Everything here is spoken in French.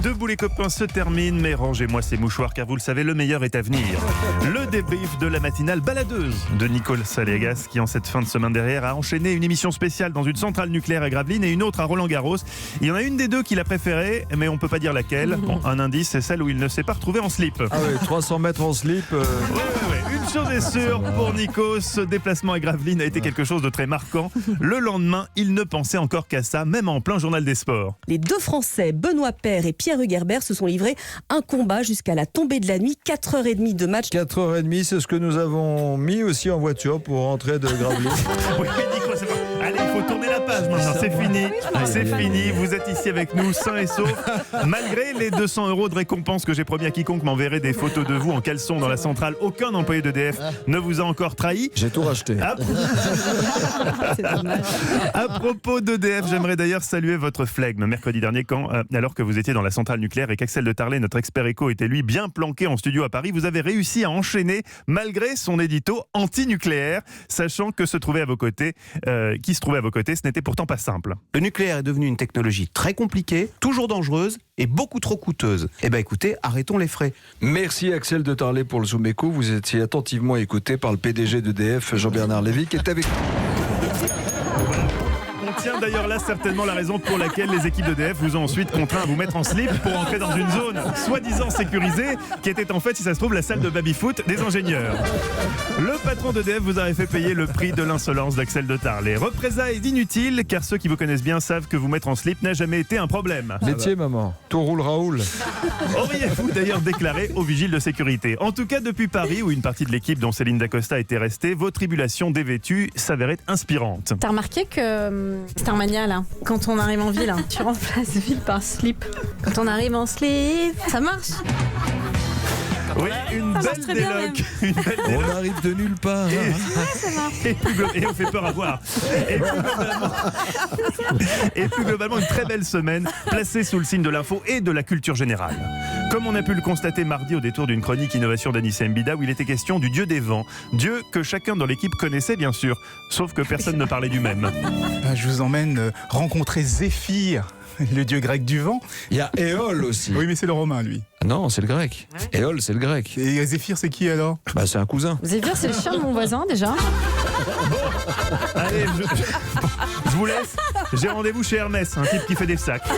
Debout les copains se termine, mais rangez-moi ces mouchoirs car vous le savez, le meilleur est à venir. Le débrief de la matinale baladeuse de Nicole Salégas qui en cette fin de semaine derrière a enchaîné une émission spéciale dans une centrale nucléaire à Gravelines et une autre à Roland-Garros. Il y en a une des deux qu'il a préférée, mais on peut pas dire laquelle. Bon, un indice, c'est celle où il ne s'est pas retrouvé en slip. Ah oui, 300 mètres en slip. Ouais. Une chose est sûre, pour Nico, ce déplacement à Gravelines a été quelque chose de très marquant. Le lendemain, il ne pensait encore qu'à ça, même en plein journal des sports. Les deux Français, Benoît Paire et Pierre Hugerbert, se sont livrés un combat jusqu'à la tombée de la nuit. 4h30 de match. 4h30, c'est ce que nous avons mis aussi en voiture pour rentrer de Gravelines. Oui, Nico, c'est bon. Allez, il faut tourner la page maintenant, c'est fini. C'est fini, vous êtes ici avec nous, sains et saufs. Malgré les 200 € de récompense que j'ai promis à quiconque m'enverrait des photos de vous en caleçon dans la centrale, aucun employé d'EDF ne vous a encore trahi. J'ai tout racheté. C'est À propos d'EDF, j'aimerais d'ailleurs saluer votre flegme mercredi dernier alors que vous étiez dans la centrale nucléaire et qu'Axel de Tarlet, notre expert éco, était lui bien planqué en studio à Paris. Vous avez réussi à enchaîner malgré son édito anti-nucléaire, sachant que qui se trouvait à vos côtés, ce n'était pourtant pas simple. Le nucléaire est devenu une technologie très compliquée, toujours dangereuse et beaucoup trop coûteuse. Eh bien écoutez, arrêtons les frais. Merci Axel de Tarlet pour le Zoom Éco. Vous étiez attentivement écouté par le PDG d'EDF, Jean-Bernard Lévy, qui est avec nous. On tient d'ailleurs là certainement la raison pour laquelle les équipes d'EDF vous ont ensuite contraint à vous mettre en slip pour entrer dans une zone soi-disant sécurisée qui était en fait, si ça se trouve, la salle de baby-foot des ingénieurs. Le patron d'EDF vous aurait fait payer le prix de l'insolence d'Axel de Tarlet. Représailles inutiles, car ceux qui vous connaissent bien savent que vous mettre en slip n'a jamais été un problème. Laitier, maman. Tout roule Raoul. Auriez-vous d'ailleurs déclaré aux vigiles de sécurité. En tout cas, depuis Paris, où une partie de l'équipe dont Céline Dacosta était restée, vos tribulations dévêtues s'avéraient inspirantes. T'as remarqué que c'est un mania là, quand on arrive en ville, tu remplaces ville par slip. Quand on arrive en slip, ça marche. Oui, une Ça marche belle très bien, déloque. Une belle On déloque. arrive de nulle part. Et on fait peur à voir. Et plus globalement, une très belle semaine placée sous le signe de l'info et de la culture générale. Comme on a pu le constater mardi au détour d'une chronique innovation d'Anissa Mbida où il était question du dieu des vents. Dieu que chacun dans l'équipe connaissait bien sûr, sauf que personne ne parlait du même. Je vous emmène rencontrer Zéphyr, le dieu grec du vent. Il y a Éole aussi. Oui, mais c'est le romain, lui. Non, c'est le grec. Éole, c'est le grec. Et Zéphyr, c'est qui alors? Bah, c'est un cousin. Zéphyr, c'est le chien de mon voisin déjà. Allez, je vous laisse. J'ai rendez-vous chez Hermès, un type qui fait des sacs.